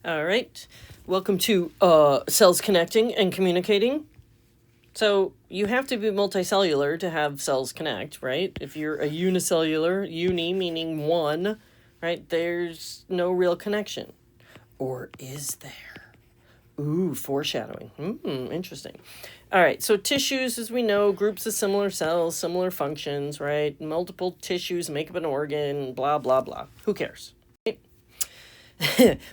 All right. Welcome to cells connecting and communicating. So you have to be multicellular to have cells connect, right? If you're a unicellular, uni meaning one, right, there's no real connection. Or is there? Ooh, foreshadowing. Interesting. All right, so tissues, as we know, groups of similar cells, similar functions, right? Multiple tissues make up an organ, blah, blah, blah. Who cares?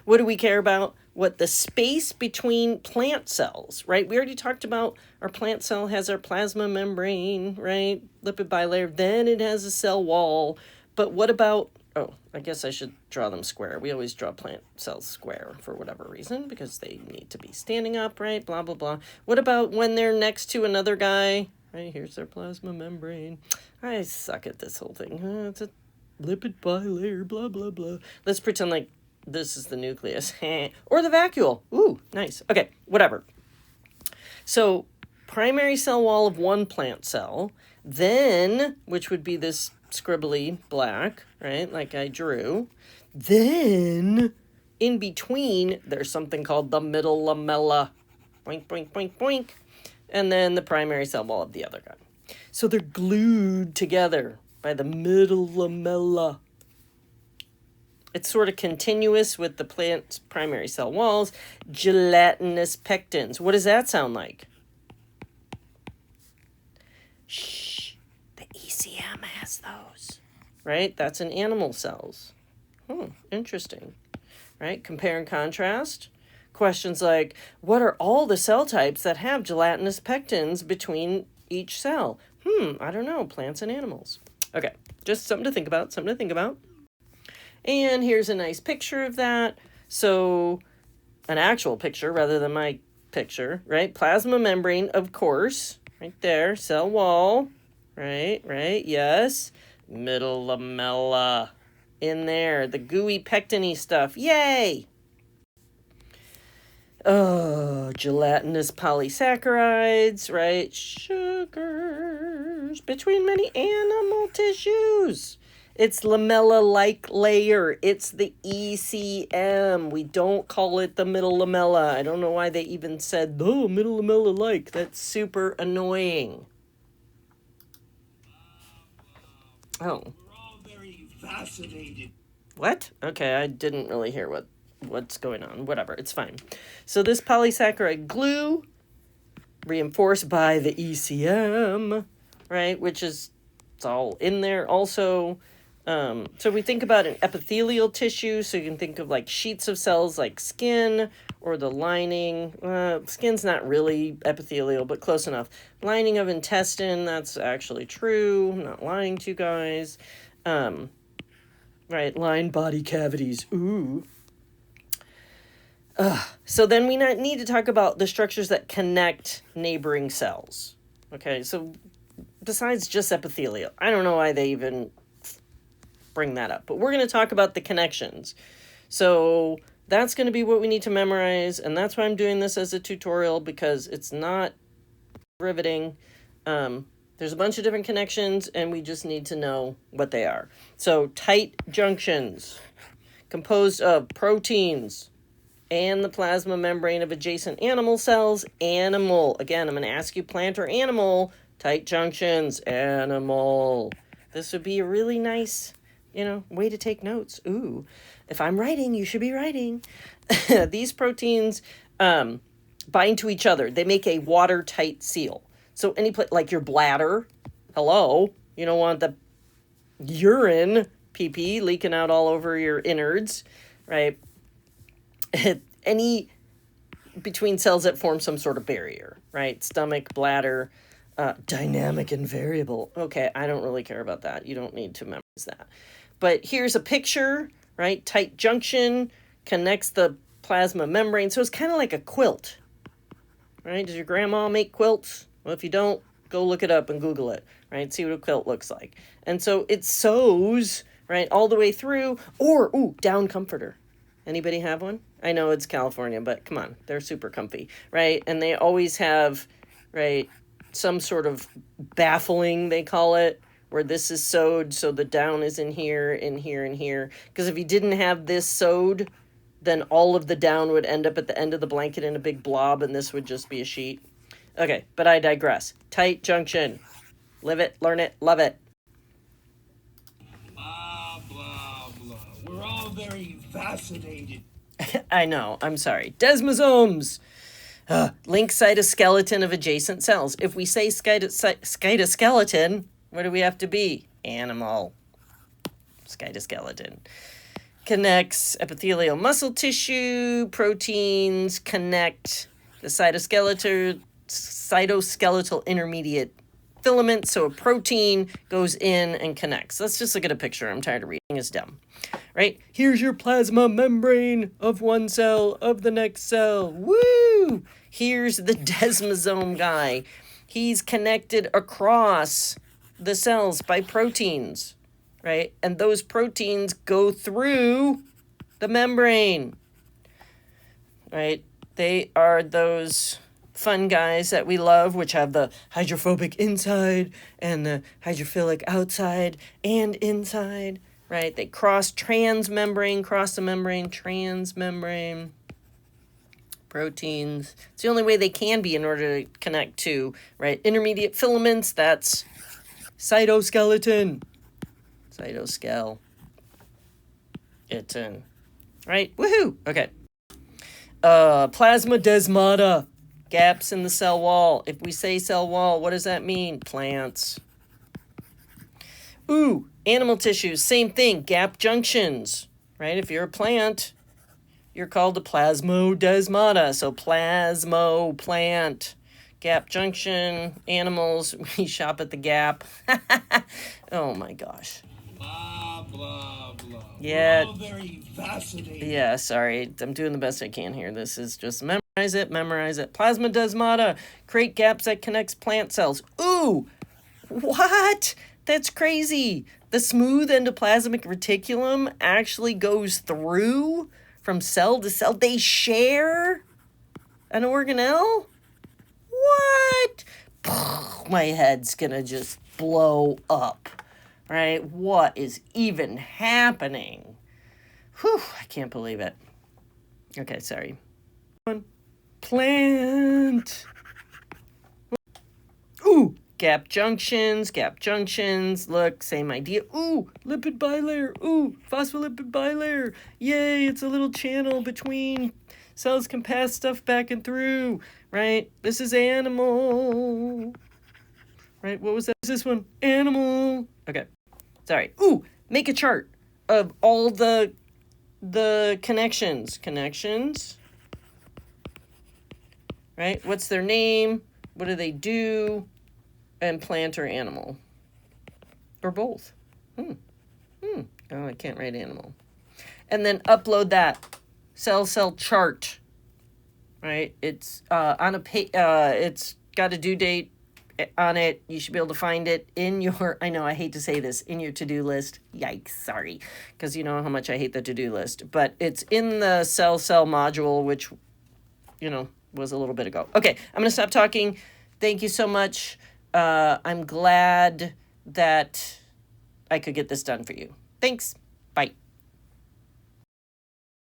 What do we care about? What the space between plant cells, right? We already talked about our plant cell has our plasma membrane, right? Lipid bilayer. Then it has a cell wall. But what about, oh, I guess I should draw them square. We always draw plant cells square for whatever reason because they need to be standing up, right? Blah, blah, blah. What about when they're next to another guy? Right, here's their plasma membrane. I suck at this whole thing. It's a lipid bilayer, blah, blah, blah. Let's pretend like this is the nucleus. Or the vacuole. Ooh, nice. Okay, whatever. So, primary cell wall of one plant cell, then, which would be this scribbly black, right, like I drew. Then, in between, there's something called the middle lamella. Boink, boink, boink, boink. And then the primary cell wall of the other guy. So they're glued together by the middle lamella. It's sort of continuous with the plant's primary cell walls. Gelatinous pectins. What does that sound like? Shh. The ECM has those. Right? That's in animal cells. Interesting. Right? Compare and contrast. Questions like, what are all the cell types that have gelatinous pectins between each cell? I don't know. Plants and animals. Okay. Just something to think about. And here's a nice picture of that. So, an actual picture rather than my picture, right? Plasma membrane, of course, right there. Cell wall, right, yes. Middle lamella, in there. The gooey pectin-y stuff, yay! Oh, gelatinous polysaccharides, right? Sugars between many animal tissues. It's lamella-like layer. It's the ECM. We don't call it the middle lamella. I don't know why they even said, oh, middle lamella-like. That's super annoying. Oh. We're all very fascinated. What? Okay, I didn't really hear what's going on. Whatever, it's fine. So this polysaccharide glue, reinforced by the ECM, right, which is, it's all in there also. So we think about an epithelial tissue, so you can think of like sheets of cells like skin or the lining. Skin's not really epithelial, but close enough. Lining of intestine, that's actually true. I'm not lying to you guys. Right, lined body cavities. Ooh. So then we need to talk about the structures that connect neighboring cells. Okay, so besides just epithelial, I don't know why they even bring that up, but we're going to talk about the connections. So that's going to be what we need to memorize, and that's why I'm doing this as a tutorial, because it's not riveting. There's a bunch of different connections, and we just need to know what they are. So tight junctions, composed of proteins and the plasma membrane of adjacent animal cells. Animal. Again, I'm going to ask you plant or animal. Tight junctions. Animal. This would be a really nice, way to take notes. Ooh, if I'm writing, you should be writing. These proteins bind to each other. They make a watertight seal. So any place, like your bladder, hello, you don't want the urine, pee-pee, leaking out all over your innards, right? Any between cells that form some sort of barrier, right? Stomach, bladder, dynamic and variable. Okay, I don't really care about that. You don't need to memorize that. But here's a picture, right? Tight junction connects the plasma membrane. So it's kind of like a quilt, right? Does your grandma make quilts? Well, if you don't, go look it up and Google it, right? See what a quilt looks like. And so it sews, right, all the way through. Or, down comforter. Anybody have one? I know it's California, but come on, they're super comfy, right? And they always have, right, some sort of baffling, they call it, where this is sewed so the down is in here, in here, and here. Because if you didn't have this sewed, then all of the down would end up at the end of the blanket in a big blob, and this would just be a sheet. Okay, but I digress. Tight junction. Live it, learn it, love it. Blah, blah, blah. We're all very fascinated. I know, I'm sorry. Desmosomes. Link cytoskeleton of adjacent cells. If we say cytoskeleton, what do we have to be? Animal. Cytoskeleton. Connects epithelial muscle tissue, proteins connect the cytoskeletal intermediate filament, so a protein goes in and connects. Let's just look at a picture. I'm tired of reading. It's dumb. Right? Here's your plasma membrane of one cell, of the next cell. Woo! Here's the desmosome guy. He's connected across the cells by proteins, right? And those proteins go through the membrane, right? They are those fun guys that we love, which have the hydrophobic inside and the hydrophilic outside and inside, right? They cross transmembrane, cross the membrane, transmembrane proteins. It's the only way they can be in order to connect to, right? Intermediate filaments, that's cytoskeleton. Cytoskeleton. Right? Woohoo! Okay. Plasmodesmata. Gaps in the cell wall. If we say cell wall, what does that mean? Plants. Ooh, animal tissues, same thing. Gap junctions, right? If you're a plant, you're called a plasmodesmata. So plasmo plant. Gap junction, animals, we shop at the Gap. Oh my gosh. Blah, blah, blah. Yeah. We're all very fascinated. Yeah, sorry. I'm doing the best I can here. This is just memorize it, memorize it. Plasmodesmata, create gaps that connects plant cells. Ooh, what? That's crazy. The smooth endoplasmic reticulum actually goes through from cell to cell. They share an organelle? What? My head's gonna just blow up, right? What is even happening? Whew, I can't believe it. Okay, sorry. Plant. Ooh, gap junctions. Look, same idea. Ooh, lipid bilayer. Ooh, phospholipid bilayer. Yay, it's a little channel between cells can pass stuff back and through, right? This is animal. Right, what was that? This one? Animal. Okay, sorry. Ooh, make a chart of all the connections, right? What's their name? What do they do? And plant or animal? Or both? Oh, I can't write animal. And then upload that cell chart, right? It's on a it's got a due date on it. You should be able to find it in your, I know I hate to say this, in your to-do list. Yikes, sorry, because you know how much I hate the to-do list, but it's in the cell module, which, you know, was a little bit ago. Okay, I'm gonna stop talking. Thank you so much. I'm glad that I could get this done for you. Thanks. Bye.